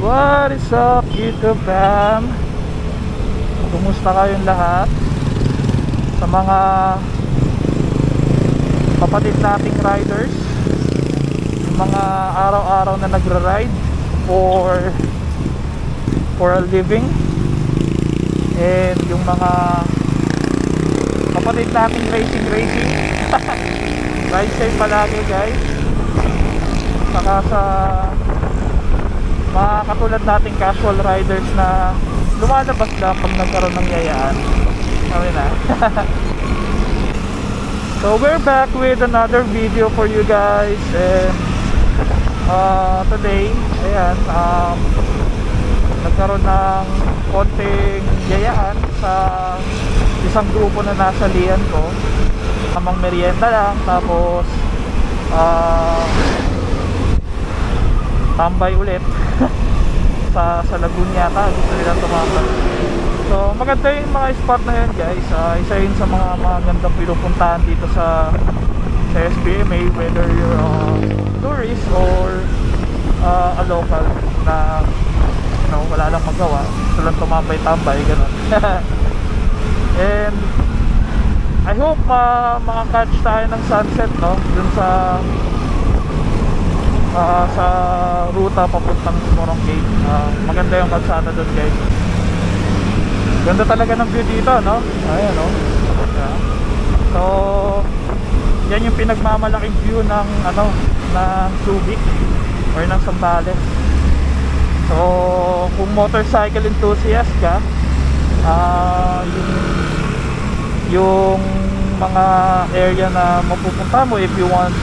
What is up, YouTube fam? Kumusta kayong lahat? Sa mga kapatid nating riders, yung mga araw-araw na nagra-ride for a living, and yung mga kapatid nating racing ride safe palagi guys. Saka sa mga katulad nating casual riders na lumalabas lang pag nagkaroon ng yayaan. Okay na. So we're back with another video for you guys, and today, ayan, nagkaroon ng konting yayaan sa isang grupo na nasa lian ko. Amang merienda lang, tapos tambay ulit sa Laguna yata, gusto nilang tumambay. So maganda yung mga spot na yun guys. Isa yun sa mga gandang pinupuntahan dito sa SBMA, whether you're a tourist or a local na wala lang magawa, gusto lang tumambay-tambay, ganun. And I hope makakatch tayo ng sunset, no, dun sa ruta papuntang Morongate. Maganda yung kalsada doon guys. Ganda talaga ng view dito, no? Ayan, no? Yeah. So yan yung pinagmamalaking view ng Subic or ng Zambales. So kung motorcycle enthusiast ka, yung mga area na mapupunta mo, if you want,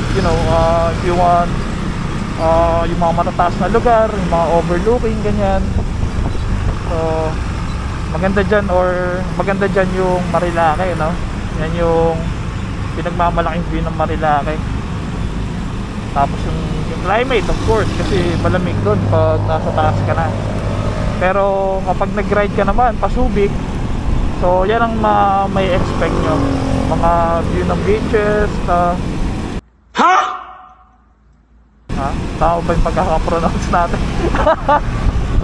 yung mga matataas na lugar, yung mga overlooking, ganyan. So maganda dyan yung Marilake, no? Yan yung pinagmamalaking view ng Marilake. Tapos yung climate, of course, kasi malamig doon pag nasa taas ka na. Pero kapag nag-ride ka naman pasubik, so yan ang may expect nyo, mga view ng beaches. Tama ba yung pagkakapronounce natin?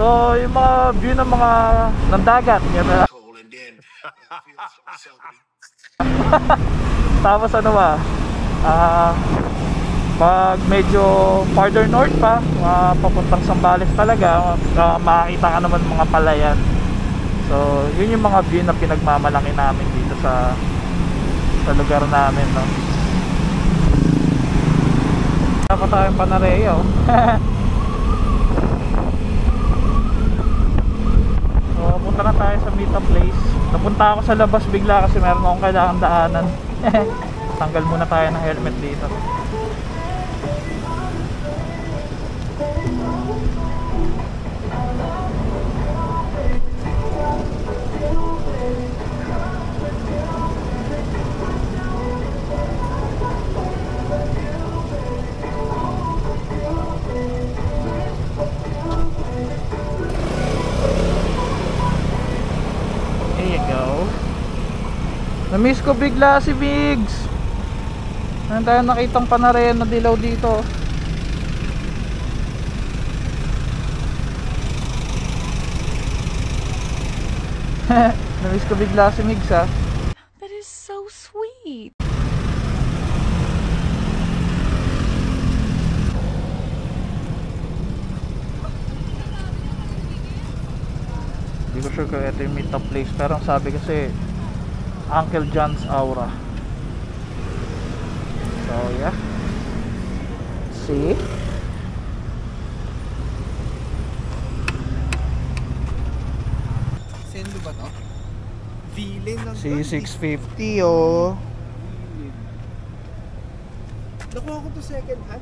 So yung mga view ng mga ng dagat, yan na. Tapos pag medyo farther north pa, papuntang Zambales talaga, makikita ka naman mga palayan. So yun yung mga view na pinagmamalaki namin dito sa lugar namin, no. Ako tayong Panareo. So punta na tayo sa meetup place. Napunta ako sa labas bigla kasi meron akong kailangan daanan. Tanggal muna tayo ng helmet dito. Na-miss ko bigla si Biggs. Meron tayo nakitang Panareo na dilaw dito. Na-miss ko bigla si Biggs, ha. That is so sweet. Hindi ko sure kung ito yung meetup place, pero sabi kasi Uncle John's Aura. So yeah, see, sendo ba to? Villain lang C650 oh. Nakuha ko to second hand,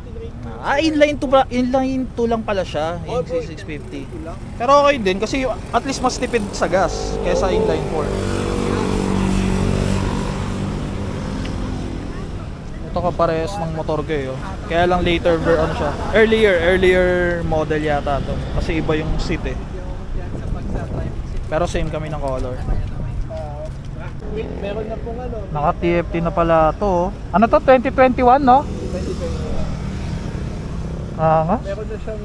Inline 2 lang pala siya, yung C650. Pero okay din kasi at least mas tipid sa gas kaysa inline 4. Ito kaparehas ng motor ko, kaya lang earlier model yata to kasi iba yung seat eh, pero same kami ng color. Wait, meron na pong naka TFT na pala to. Ano to, 2021, no? 2021. Nga? Meron na siyang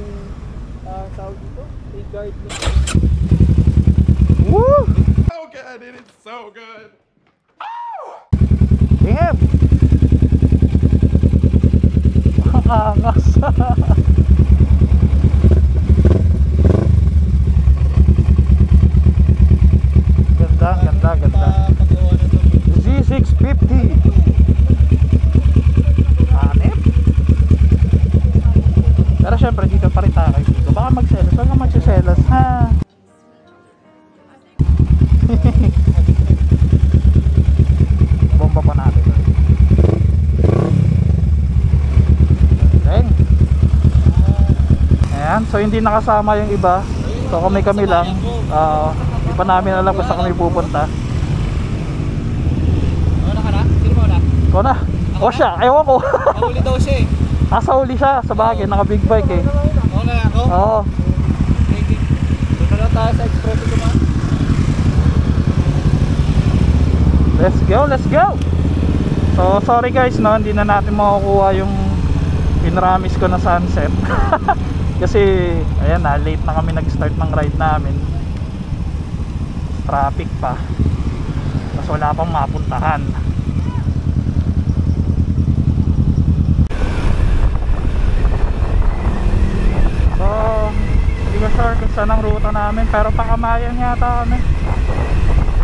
tawag dito? May guard na. Woo! So good, it is so good. Damn! Angas. Ganda. Pagawa na to. Z650. Hanip. Pero syempre dito pa rin tayo dito. Baka magselos. Huwag ka magsiselos ha. Bomba pa natin. Dang. Ayan. So hindi nakasama yung iba. So kami lang. Di pa namin alam kung saan kami pupunta. Mauna ka na? Sino mauna? Ikaw na. O siya. Ayaw ko. Mahuli daw siya eh. Sa uli siya. Sa bagay. Naka big bike eh. Mauna na ako? Oo. Sige. Doon na tayo sa expresso naman. Let's go. So sorry guys no, hindi na natin makukuha yung pinramis ko na sunset. Kasi ayan na, late na kami nag-start ng ride namin. Traffic pa. Tapos wala pang mapuntahan. So hindi ko sure kung saan ang ruta namin, pero Pakamayan yata kami.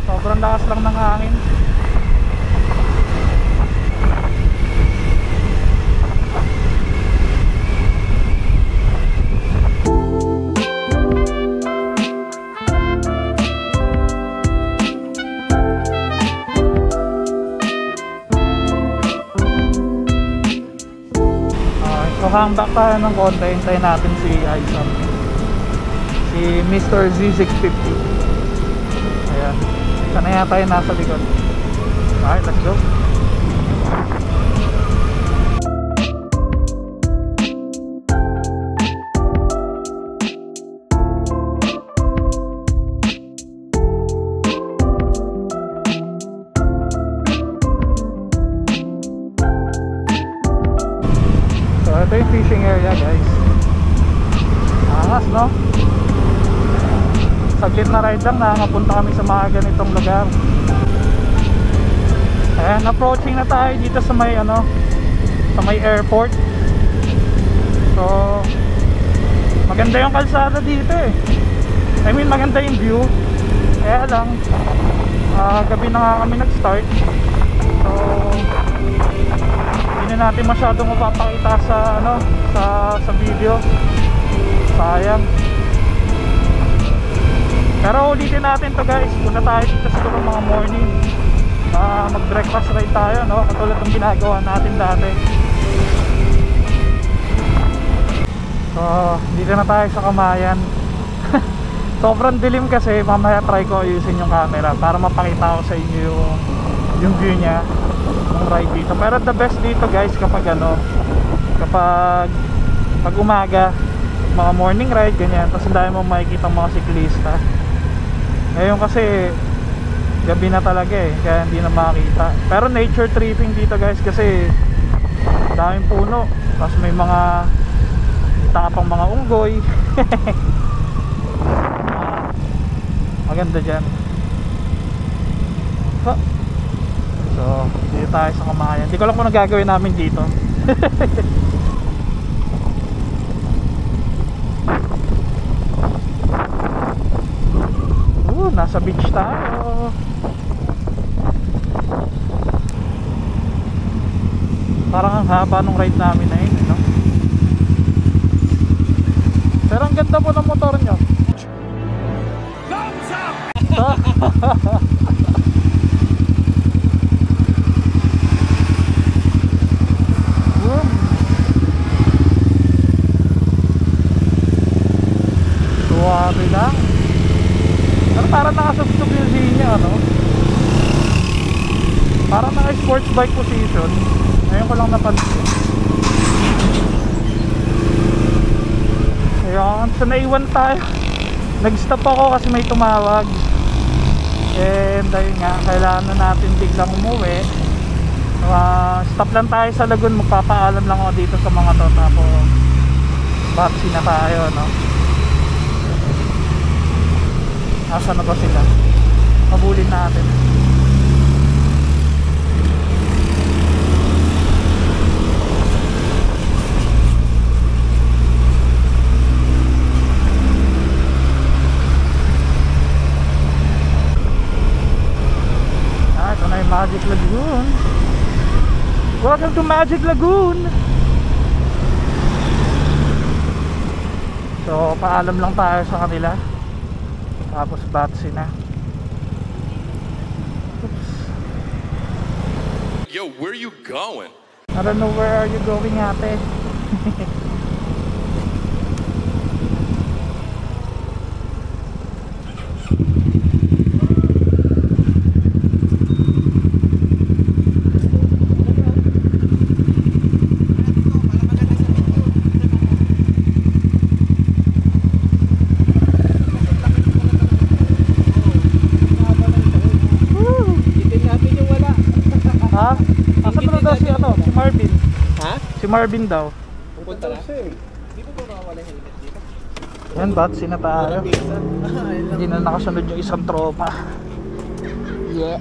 Sobrang lakas lang ng hangin. So hang back tayo ng konti, hintayin natin si Aizan, si Mr. Z650. Ayan, sana yata yung nasa likod. Alright, let's go. Ito yung fishing area guys. Angas no? Saglit na ride lang, nakakapunta kami sa mga ganitong lugar. Ayan, approaching na tayo dito sa may sa may airport. So maganda yung kalsada dito eh. I mean maganda yung view. Kaya lang gabi na nga kami nag-start. So hindi natin masyadong mapapakita sa sa video. Sayang. Pero ulitin natin to guys. Punta tayo dito siguro mga morning. Mag breakfast ride tayo no, katulad ng ginagawa natin dati. So dito na tayo sa Kamayan. Sobrang dilim kasi, mamaya try ko ayusin yung camera para mapakita ko sa inyo yung view nya ng ride dito. Pero the best dito guys kapag pag umaga, mga morning ride ganyan, tapos dahil mo makikita mga siklista. Ngayon kasi gabi na talaga eh, kaya hindi na makita. Pero nature tripping dito guys kasi daming puno, tapos may mga tapang mga unggoy. Maganda dyan. So dito tayo sa Kamayan. Hindi ko alam kung ano gagawin namin dito. Nasa beach tayo. Parang ang haba nung ride namin na yun, no? Pero ang ganda po ng motor nyo. Thumbs up! Suwabe lang. Pero parang nakasubsub yung Z niya, ano? Parang naka-sports bike position. Ngayon ko lang napansin. Ayan, so naiwan tayo. Nag-stop ako kasi may tumawag. And ayun nga, kailangan na natin biglang umuwi. Stop lang tayo sa Lagun. Magpapaalam lang ako dito sa mga to. Tapos vaccine na tayo, no? Nasaan na ba sila? Habulin natin. Ito na yung Magic Lagoon. Welcome to Magic Lagoon. So paalam lang tayo sa kanila. Tapos batsi na. Oops. Yo, where you going? I don't know where are you going, ate. Ha? Asa na daw si ano? Si Marvin. Ha? Si Marvin daw. Pupunta na? Di ba mawawala yung helmet dito? Yan, batsi na tayo. Hindi na nakasunod yung isang tropa. Yeah.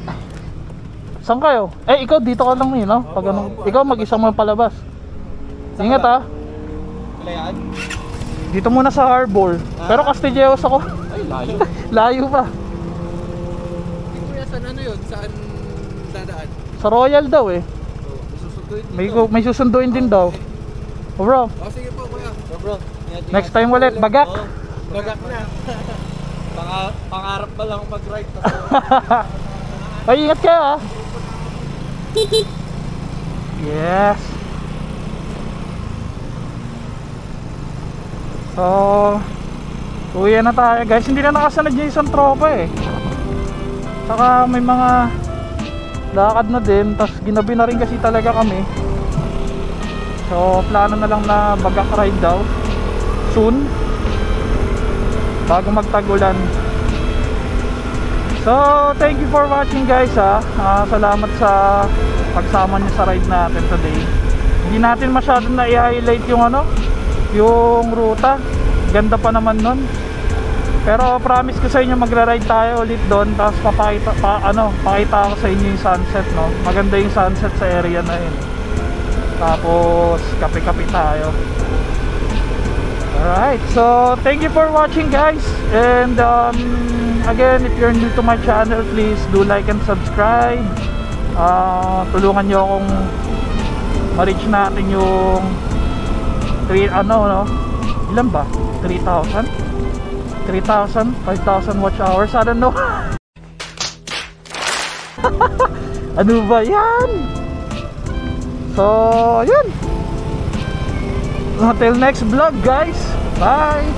Saan kayo? Eh, ikaw dito ka lang no? Pag ano, ikaw mag-isang mo palabas. Ingat ha. Kalayaan? Dito muna sa Harbor. Pero Castilleos ako. Ay, layo. Layo pa. Hindi ko yan, saan ano yun? Saan dadaan? Sa Royal daw eh. Susunduin May susunduin din daw. Oh, bro. Oh, sige po kuya. Oh, bro. Next time ulit, bagak. Oh, bagak na. Pangarap ba lang mag-ride? Ay, ingat kayo ha. Yes. So, uwi na tayo guys. Hindi na nakasanad yung isang tropa eh. Saka may mga lakad na din. Tapos ginabi na rin kasi talaga kami. So, plano na lang na bagak ride daw soon bago magtagulan. So, thank you for watching guys ha. Salamat sa pagsama niyo sa ride natin today. Hindi natin masyadong na i-highlight yung ano, yung ruta. Ganda pa naman nun. Pero promise ko sa inyo magra-ride tayo ulit doon. Tapos pakita ko sa inyo yung sunset, no. Maganda yung sunset sa area na yun. Tapos kape-kape tayo. Alright, so thank you for watching guys. And again, if you're new to my channel, please do like and subscribe. Tulungan nyo akong ma-reach natin yung 3, ilan ba? 3,000? 3,000? 5,000 watch hours? I don't know. Ano ba yan? So, yun. Until next vlog guys. Bye.